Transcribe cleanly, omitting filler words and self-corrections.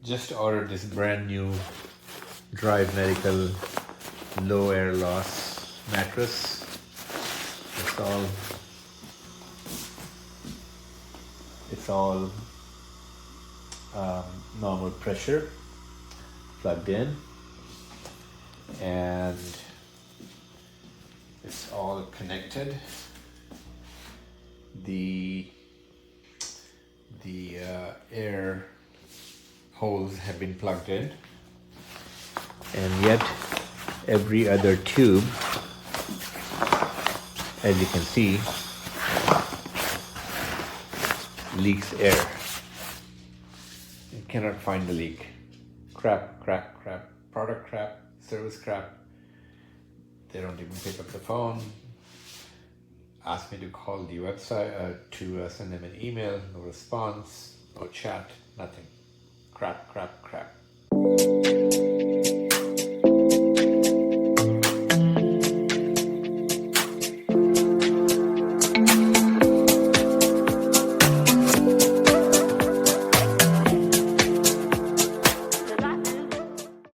Just ordered this brand new Drive Medical low air loss mattress. It's all normal pressure plugged in, and it's all connected. The air holes have been plugged in, and yet every other tube, as you can see, leaks air. You cannot find the leak. Crap, product crap, service crap. They don't even pick up the phone. Ask me to call the website, to send them an email. No response, no chat, nothing. Crap.